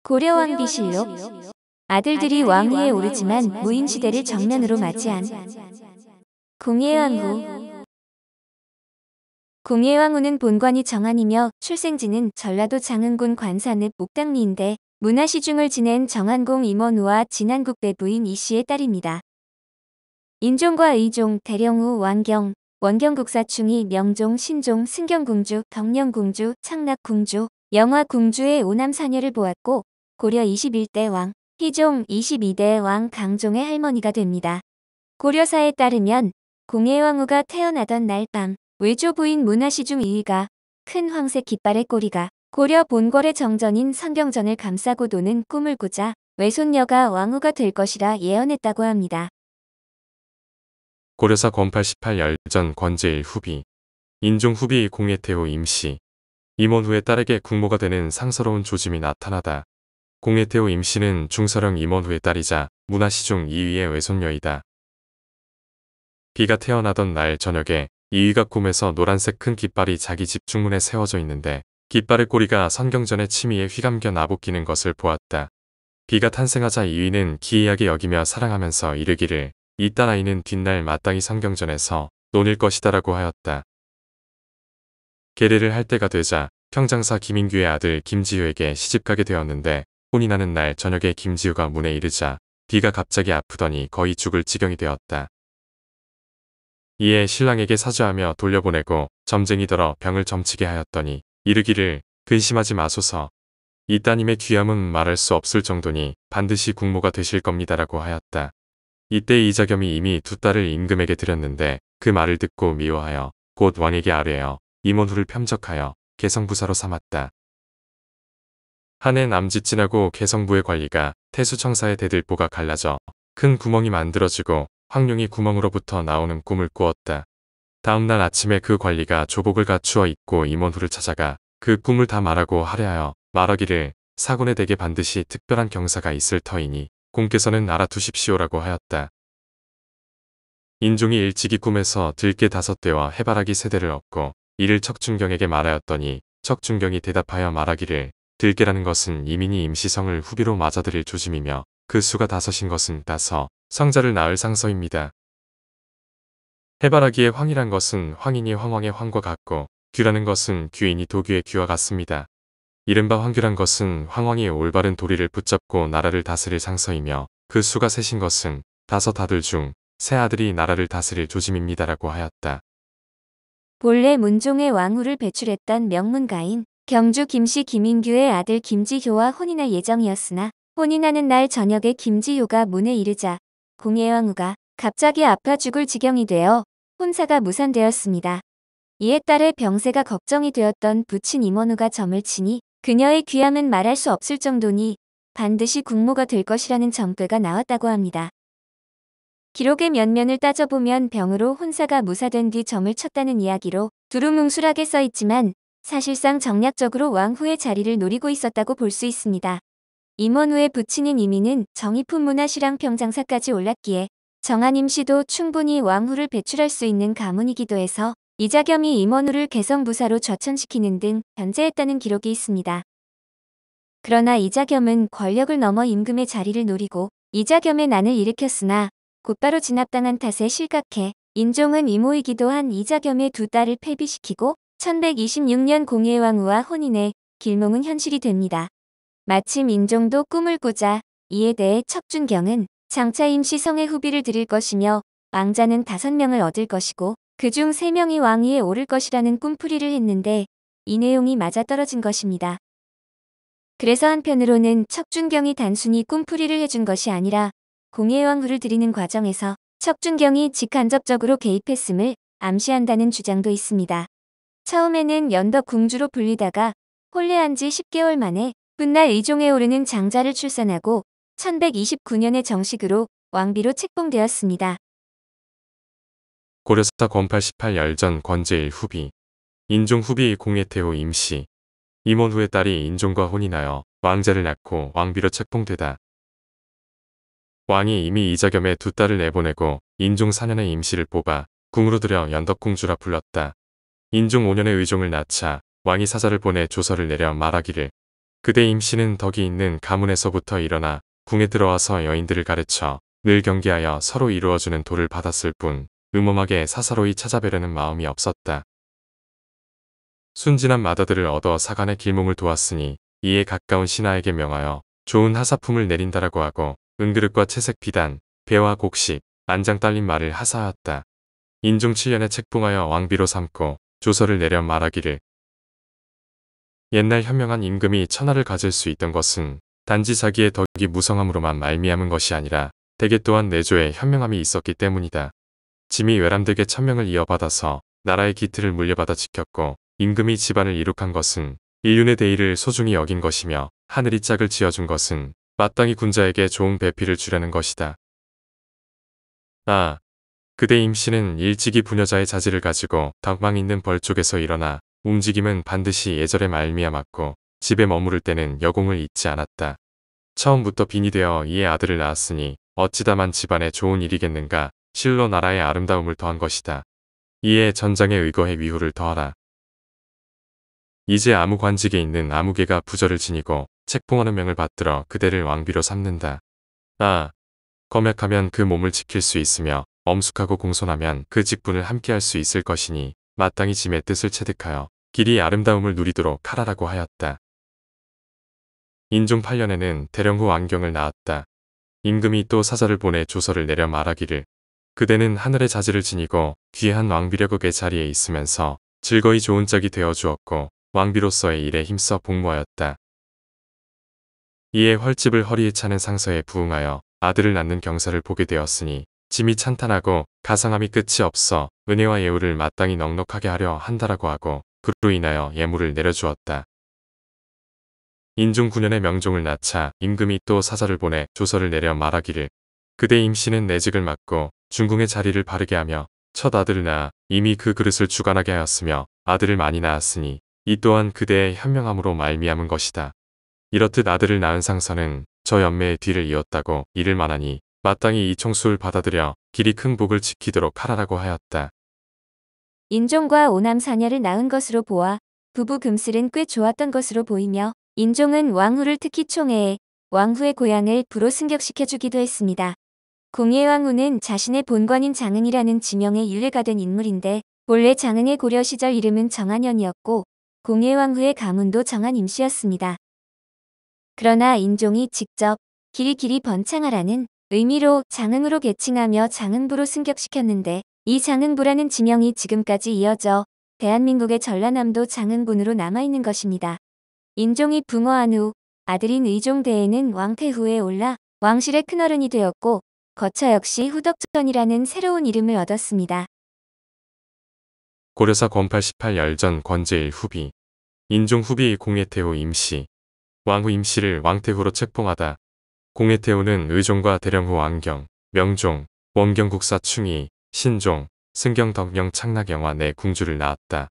고려 왕비실록. 아들들이 왕위에 오르지만 무인시대를 정면으로 맞이한 공예왕후. 공예왕후는 본관이 정안이며 출생지는 전라도 장흥군 관산읍 옥당리인데 문화시중을 지낸 정안공 임원후와 진안국대 부인 이씨의 딸입니다. 인종과 의종, 대령후, 왕경, 원경국사충이 명종, 신종, 승경공주, 덕령공주, 창락공주, 영화공주의 5남 4녀를 보았고 고려 21대 왕, 희종 22대 왕 강종의 할머니가 됩니다. 고려사에 따르면 공예왕후가 태어나던 날 밤 외조 부인 문화시중 이의가 큰 황색 깃발의 꼬리가 고려 본궐의 정전인 성경전을 감싸고 도는 꿈을 꾸자 외손녀가 왕후가 될 것이라 예언했다고 합니다. 고려사 권팔 18 열전 권제1 후비 인종 후비 공예태후 임씨 임원후의 딸에게 국모가 되는 상서로운 조짐이 나타나다. 공예태후 임씨는 중서령 임원후의 딸이자 문화시중 이의의 외손녀이다. 비가 태어나던 날 저녁에 이의가 꿈에서 노란색 큰 깃발이 자기 집 중문에 세워져 있는데 깃발의 꼬리가 선경전의 치미에 휘감겨 나부끼는 것을 보았다. 비가 탄생하자 이의는 기이하게 여기며 사랑하면서 이르기를 이 딸아이는 뒷날 마땅히 성경전에서 논일 것이다라고 하였다. 계례를 할 때가 되자 평장사 김인규의 아들 김지효에게 시집가게 되었는데 혼이 나는 날 저녁에 김지효가 문에 이르자 비가 갑자기 아프더니 거의 죽을 지경이 되었다. 이에 신랑에게 사죄하며 돌려보내고 점쟁이더러 병을 점치게 하였더니 이르기를 근심하지 마소서. 이 따님의 귀함은 말할 수 없을 정도니 반드시 국모가 되실 겁니다라고 하였다. 이때 이자겸이 이미 두 딸을 임금에게 드렸는데 그 말을 듣고 미워하여 곧 왕에게 아뢰어 임원후를 편적하여 개성부사로 삼았다. 한해 남짓진하고 개성부의 관리가 태수청사의 대들보가 갈라져 큰 구멍이 만들어지고 황룡이 구멍으로부터 나오는 꿈을 꾸었다. 다음날 아침에 그 관리가 조복을 갖추어 입고 임원후를 찾아가 그 꿈을 다 말하고 하려하여 말하기를 사군의 댁에 반드시 특별한 경사가 있을 터이니 공께서는 알아두십시오라고 하였다. 인종이 일찍이 꿈에서 들깨 5대와 해바라기 3대를 얻고 이를 척준경에게 말하였더니 척준경이 대답하여 말하기를 들깨라는 것은 이민이 임시성을 후비로 맞아들일 조짐이며 그 수가 5인 것은 따서 성자를 낳을 상서입니다. 해바라기의 황이란 것은 황인이 황왕의 황과 같고 규라는 것은 규인이 도규의 규와 같습니다. 이른바 황규란 것은 황왕이 올바른 도리를 붙잡고 나라를 다스릴 상서이며 그 수가 3인 것은 5 아들 중 3 아들이 나라를 다스릴 조짐입니다라고 하였다. 본래 문종의 왕후를 배출했던 명문가인 경주 김씨 김인규의 아들 김지효와 혼인할 예정이었으나 혼인하는 날 저녁에 김지효가 문에 이르자 공예왕후가 갑자기 아파 죽을 지경이 되어 혼사가 무산되었습니다. 이에 따라 병세가 걱정이 되었던 부친 임원후가 점을 치니 그녀의 귀함은 말할 수 없을 정도니 반드시 국모가 될 것이라는 점괘가 나왔다고 합니다. 기록의 면면을 따져보면 병으로 혼사가 무사된 뒤 점을 쳤다는 이야기로 두루뭉술하게 써있지만 사실상 정략적으로 왕후의 자리를 노리고 있었다고 볼 수 있습니다. 임원후의 부친인 이민은 정의품 문화시랑 평장사까지 올랐기에 정안임씨도 충분히 왕후를 배출할 수 있는 가문이기도 해서 이자겸이 임원후를 개성부사로 좌천시키는 등 견제했다는 기록이 있습니다. 그러나 이자겸은 권력을 넘어 임금의 자리를 노리고 이자겸의 난을 일으켰으나 곧바로 진압당한 탓에 실각해 인종은 이모이기도 한 이자겸의 2 딸을 폐비시키고 1126년 공예왕후와 혼인해 길몽은 현실이 됩니다. 마침 인종도 꿈을 꾸자 이에 대해 척준경은 장차 임시성의 후비를 드릴 것이며 왕자는 5명을 얻을 것이고 그중 3명이 왕위에 오를 것이라는 꿈풀이를 했는데 이 내용이 맞아떨어진 것입니다. 그래서 한편으로는 척준경이 단순히 꿈풀이를 해준 것이 아니라 공예왕후를 드리는 과정에서 척준경이 직간접적으로 개입했음을 암시한다는 주장도 있습니다. 처음에는 연덕궁주로 불리다가 혼례한 지 10개월 만에 훗날 의종에 오르는 장자를 출산하고 1129년에 정식으로 왕비로 책봉되었습니다. 고려사 권팔 18 열전 권제1 후비 인종 후비 공예태후 임씨 임원후의 딸이 인종과 혼인하여 왕자를 낳고 왕비로 책봉되다. 왕이 이미 이자겸의 2 딸을 내보내고 인종 4년의 임씨를 뽑아 궁으로 들여 연덕궁주라 불렀다. 인종 5년의 의종을 낳자 왕이 사자를 보내 조서를 내려 말하기를 그대 임씨는 덕이 있는 가문에서부터 일어나 궁에 들어와서 여인들을 가르쳐 늘 경계하여 서로 이루어주는 도를 받았을 뿐 음험하게 사사로이 찾아뵈려는 마음이 없었다. 순진한 맏아들을 얻어 사간의 길몽을 도왔으니 이에 가까운 신하에게 명하여 좋은 하사품을 내린다라고 하고 은그릇과 채색 비단, 배와 곡식, 안장 딸린 말을 하사하였다. 인종 7년에 책봉하여 왕비로 삼고 조서를 내려 말하기를 옛날 현명한 임금이 천하를 가질 수 있던 것은 단지 자기의 덕이 무성함으로만 말미암은 것이 아니라 대개 또한 내조에 현명함이 있었기 때문이다. 짐이 외람되게 천명을 이어받아서 나라의 기틀을 물려받아 지켰고 임금이 집안을 이룩한 것은 인륜의 대의를 소중히 여긴 것이며 하늘이 짝을 지어준 것은 마땅히 군자에게 좋은 배필을 주려는 것이다. 아, 그대 임씨는 일찍이 부녀자의 자질을 가지고 덕망 있는 벌 쪽에서 일어나 움직임은 반드시 예절에 말미암았고 집에 머무를 때는 여공을 잊지 않았다. 처음부터 빈이 되어 이에 아들을 낳았으니 어찌다만 집안에 좋은 일이겠는가. 실로 나라의 아름다움을 더한 것이다. 이에 전장에 의거해 위후를 더하라. 이제 아무 관직에 있는 아무개가 부절을 지니고 책봉하는 명을 받들어 그대를 왕비로 삼는다. 아, 검약하면 그 몸을 지킬 수 있으며 엄숙하고 공손하면 그 직분을 함께할 수 있을 것이니 마땅히 짐의 뜻을 체득하여 길이 아름다움을 누리도록 하라라고 하였다. 인종 8년에는 대령후 왕경을 낳았다. 임금이 또 사자를 보내 조서를 내려 말하기를 그대는 하늘의 자질을 지니고 귀한 왕비력의 자리에 있으면서 즐거이 좋은 짝이 되어 주었고 왕비로서의 일에 힘써 복무하였다. 이에 헐집을 허리에 차는 상서에 부응하여 아들을 낳는 경사를 보게 되었으니 짐이 찬탄하고 가상함이 끝이 없어 은혜와 예우를 마땅히 넉넉하게 하려 한다라고 하고 그로 인하여 예물을 내려주었다. 인종 9년에 명종을 낳자 임금이 또 사자를 보내 조서를 내려 말하기를 그대 임씨는 내직을 맡고 중궁의 자리를 바르게 하며 첫 아들을 낳아 이미 그 그릇을 주관하게 하였으며 아들을 많이 낳았으니 이 또한 그대의 현명함으로 말미암은 것이다. 이렇듯 아들을 낳은 상서는 저 연매의 뒤를 이었다고 이를 만하니 마땅히 이 총수를 받아들여 길이 큰 복을 지키도록 하라라고 하였다. 인종과 오남 사녀를 낳은 것으로 보아 부부 금슬은 꽤 좋았던 것으로 보이며 인종은 왕후를 특히 총애해 왕후의 고향을 부로 승격시켜주기도 했습니다. 공예왕후는 자신의 본관인 장흥이라는 지명에 윤례가 된 인물인데 본래 장흥의 고려 시절 이름은 정한현이었고 공예왕후의 가문도 정한임씨였습니다. 그러나 인종이 직접 길이 번창하라는 의미로 장흥으로 계칭하며 장흥부로 승격시켰는데 이 장흥부라는 지명이 지금까지 이어져 대한민국의 전라남도 장흥군으로 남아있는 것입니다. 인종이 붕어한 후 아들인 의종대에는 왕태후에 올라 왕실의 큰어른이 되었고 거처 역시 후덕전이라는 새로운 이름을 얻었습니다. 고려사 권팔 18 열전 권제1 후비 인종 후비 공예태후 임씨 왕후 임씨를 왕태후로 책봉하다. 공예태후는 의종과 대령후 왕경, 명종, 원경국사 충이, 신종, 승경 덕령 창락영화 네 궁주를 낳았다.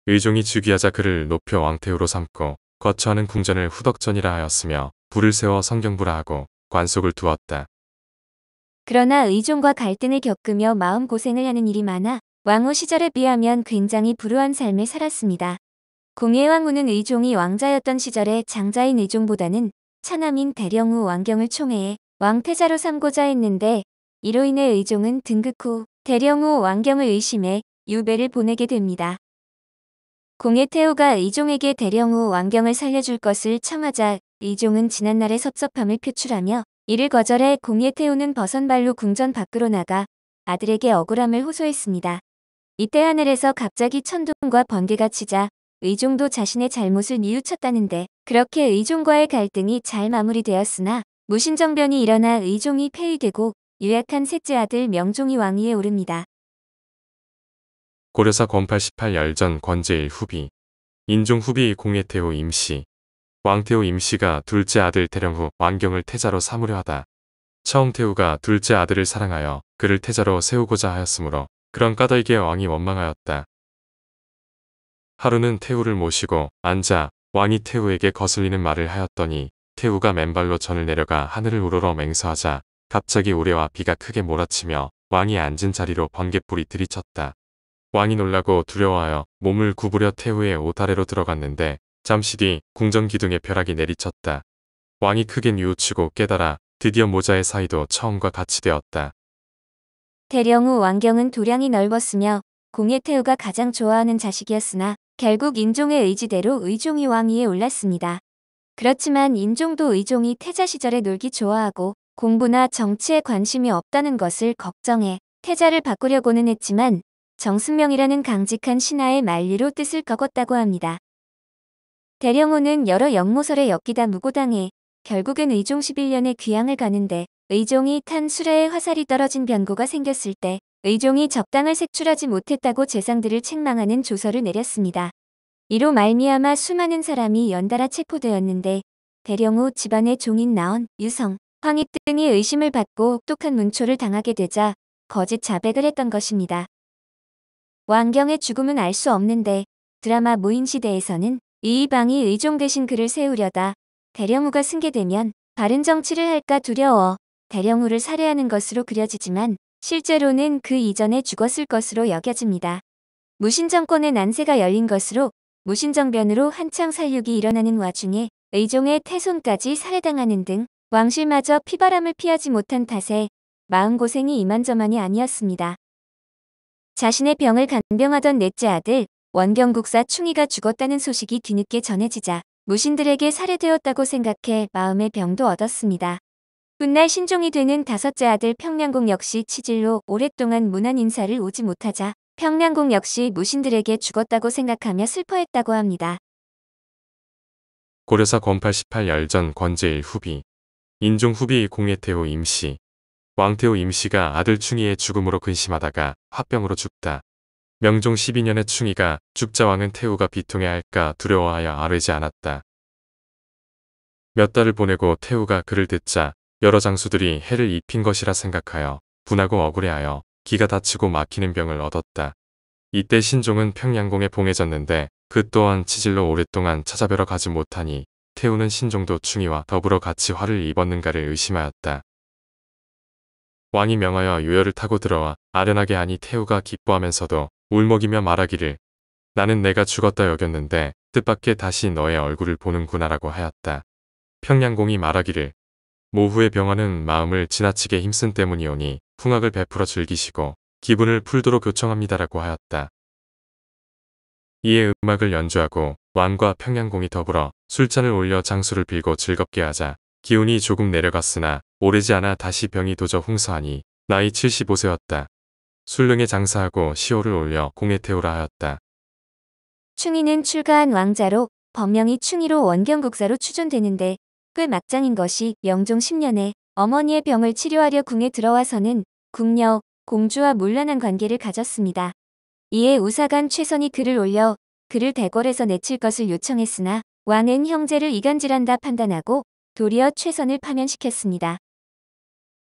의종이 즉위하자 그를 높여 왕태후로 삼고 거처하는 궁전을 후덕전이라 하였으며 불을 세워 성경부라 하고 관속을 두었다. 그러나 의종과 갈등을 겪으며 마음고생을 하는 일이 많아 왕후 시절에 비하면 굉장히 불우한 삶을 살았습니다. 공예왕후는 의종이 왕자였던 시절에 장자인 의종보다는 차남인 대령후 왕경을 총애해 왕태자로 삼고자 했는데 이로 인해 의종은 등극 후 대령후 왕경을 의심해 유배를 보내게 됩니다. 공예태후가 의종에게 대령후 왕경을 살려줄 것을 청하자 의종은 지난날의 섭섭함을 표출하며 이를 거절해 공예태후는 버선발로 궁전 밖으로 나가 아들에게 억울함을 호소했습니다. 이때 하늘에서 갑자기 천둥과 번개가 치자 의종도 자신의 잘못을 뉘우쳤다는데 그렇게 의종과의 갈등이 잘 마무리되었으나 무신정변이 일어나 의종이 폐위되고 유약한 셋째 아들 명종이 왕위에 오릅니다. 고려사 권팔 18 열전 권제1 후비 인종 후비 공예태후 임씨 왕태후 임씨가 둘째 아들 대령후 왕경을 태자로 삼으려 하다. 처음 태후가 둘째 아들을 사랑하여 그를 태자로 세우고자 하였으므로 그런 까닭에 왕이 원망하였다. 하루는 태후를 모시고 앉아 왕이 태후에게 거슬리는 말을 하였더니 태후가 맨발로 전을 내려가 하늘을 우러러 맹서하자 갑자기 우레와 비가 크게 몰아치며 왕이 앉은 자리로 번갯불이 들이쳤다. 왕이 놀라고 두려워하여 몸을 구부려 태후의 옷 아래로 들어갔는데 잠시 뒤 궁전 기둥에 벼락이 내리쳤다. 왕이 크게 뉘우치고 깨달아 드디어 모자의 사이도 처음과 같이 되었다. 대령후 왕경은 도량이 넓었으며 공예태후가 가장 좋아하는 자식이었으나 결국 인종의 의지대로 의종이 왕위에 올랐습니다. 그렇지만 인종도 의종이 태자 시절에 놀기 좋아하고 공부나 정치에 관심이 없다는 것을 걱정해 태자를 바꾸려고는 했지만 정승명이라는 강직한 신하의 만리로 뜻을 꺾었다고 합니다. 대령호는 여러 역모설에 엮이다 무고당해 결국엔 의종 11년에 귀양을 가는데 의종이 탄 수레에 화살이 떨어진 변고가 생겼을 때 의종이 적당을 색출하지 못했다고 재상들을 책망하는 조서를 내렸습니다. 이로 말미암아 수많은 사람이 연달아 체포되었는데 대령호 집안의 종인 나언, 유성, 황희 등이 의심을 받고 혹독한 문초를 당하게 되자 거짓 자백을 했던 것입니다. 왕경의 죽음은 알 수 없는데 드라마 무인시대에서는 이의방이 의종 대신 그를 세우려다 대령후가 승계되면 바른 정치를 할까 두려워 대령후를 살해하는 것으로 그려지지만 실제로는 그 이전에 죽었을 것으로 여겨집니다. 무신정권의 난세가 열린 것으로 무신정변으로 한창 살육이 일어나는 와중에 의종의 태손까지 살해당하는 등 왕실마저 피바람을 피하지 못한 탓에 마음고생이 이만저만이 아니었습니다. 자신의 병을 간병하던 넷째 아들 원경국사 충이가 죽었다는 소식이 뒤늦게 전해지자 무신들에게 살해되었다고 생각해 마음의 병도 얻었습니다. 훗날 신종이 되는 다섯째 아들 평량공 역시 치질로 오랫동안 문안 인사를 오지 못하자 평량공 역시 무신들에게 죽었다고 생각하며 슬퍼했다고 합니다. 고려사 권팔 18 열전 권제일 후비. 인종 후비 공예태후 임시. 왕태후 임시가 아들 충이의 죽음으로 근심하다가 화병으로 죽다. 명종 12년에 충이가 죽자 왕은 태후가 비통해 할까 두려워하여 아뢰지 않았다. 몇 달을 보내고 태후가 그를 듣자 여러 장수들이 해를 입힌 것이라 생각하여 분하고 억울해하여 기가 다치고 막히는 병을 얻었다. 이때 신종은 평양공에 봉해졌는데 그 또한 치질로 오랫동안 찾아뵈러 가지 못하니 태후는 신종도 충이와 더불어 같이 화를 입었는가를 의심하였다. 왕이 명하여 요열을 타고 들어와 아련하게 하니 태후가 기뻐하면서도 울먹이며 말하기를 나는 내가 죽었다 여겼는데 뜻밖의 다시 너의 얼굴을 보는구나라고 하였다. 평양공이 말하기를 모후의 병화는 마음을 지나치게 힘쓴 때문이오니 풍악을 베풀어 즐기시고 기분을 풀도록 요청합니다라고 하였다. 이에 음악을 연주하고 왕과 평양공이 더불어 술잔을 올려 장수를 빌고 즐겁게 하자 기운이 조금 내려갔으나 오래지 않아 다시 병이 도저 흥사하니 나이 75세였다. 술릉에 장사하고 시호를 올려 공예태후라 하였다. 충이는 출가한 왕자로 법명이 충이로 원경국사로 추존되는데 꽤 막장인 것이 명종 10년에 어머니의 병을 치료하려 궁에 들어와서는 궁녀, 공주와 문란한 관계를 가졌습니다. 이에 우사간 최선이 글을 올려 그를 대궐에서 내칠 것을 요청했으나 왕은 형제를 이간질한다 판단하고 도리어 최선을 파면시켰습니다.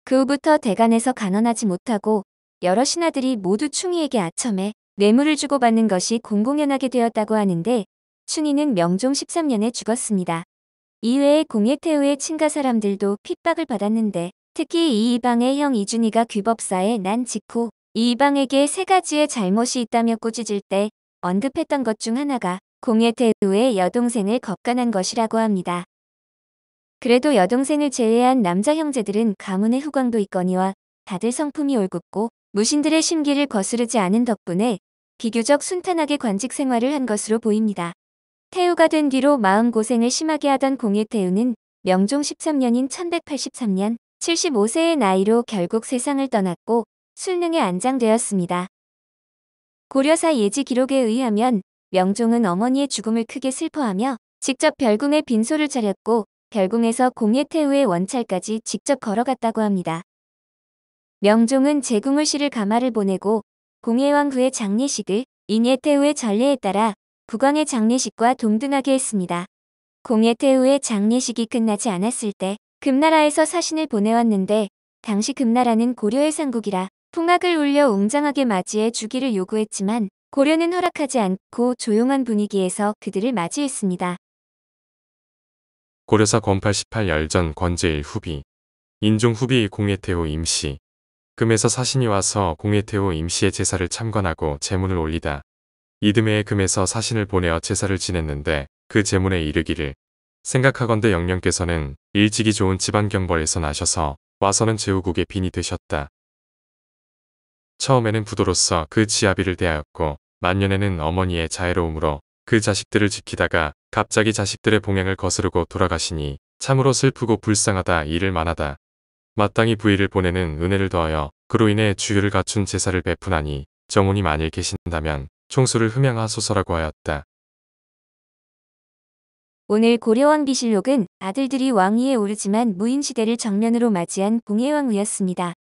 그 후부터 대간에서 간언하지 못하고 여러 신하들이 모두 충이에게 아첨해 뇌물을 주고받는 것이 공공연하게 되었다고 하는데 충이는 명종 13년에 죽었습니다. 이외에 공예태후의 친가 사람들도 핍박을 받았는데 특히 이이방의 형 이준희가 귀법사에 난 직후 이이방에게 세 가지의 잘못이 있다며 꾸짖을 때 언급했던 것 중 하나가 공예태후의 여동생을 겁간한 것이라고 합니다. 그래도 여동생을 제외한 남자 형제들은 가문의 후광도 있거니와 다들 성품이 올곧고 무신들의 심기를 거스르지 않은 덕분에 비교적 순탄하게 관직 생활을 한 것으로 보입니다. 태후가 된 뒤로 마음고생을 심하게 하던 공예태후는 명종 13년인 1183년 75세의 나이로 결국 세상을 떠났고 술릉에 안장되었습니다. 고려사 예지 기록에 의하면 명종은 어머니의 죽음을 크게 슬퍼하며 직접 별궁에 빈소를 차렸고 별궁에서 공예태후의 원찰까지 직접 걸어갔다고 합니다. 명종은 제궁을 실을 가마를 보내고 공예왕후의 장례식을 인예태후의 전례에 따라 국왕의 장례식과 동등하게 했습니다. 공예태후의 장례식이 끝나지 않았을 때 금나라에서 사신을 보내왔는데 당시 금나라는 고려의 상국이라 풍악을 울려 웅장하게 맞이해 주기를 요구했지만 고려는 허락하지 않고 조용한 분위기에서 그들을 맞이했습니다. 고려사 권팔 18 열전 권제일 후비. 인종 후비 공예태후 임시. 금에서 사신이 와서 공예태후 임시의 제사를 참관하고 제문을 올리다. 이듬해에 금에서 사신을 보내어 제사를 지냈는데 그 제문에 이르기를 생각하건대 영령께서는 일찍이 좋은 집안 경벌에서 나셔서 와서는 제후국의 빈이 되셨다. 처음에는 부도로서 그 지아비를 대하였고 만년에는 어머니의 자애로움으로 그 자식들을 지키다가 갑자기 자식들의 봉양을 거스르고 돌아가시니 참으로 슬프고 불쌍하다 이를 만하다. 마땅히 부의를 보내는 은혜를 더하여 그로 인해 주유를 갖춘 제사를 베푸나니 정혼이 만일 계신다면 총수를 흠양하소서라고 하였다. 오늘 고려왕비실록은 아들들이 왕위에 오르지만 무인시대를 정면으로 맞이한 봉해왕후였습니다.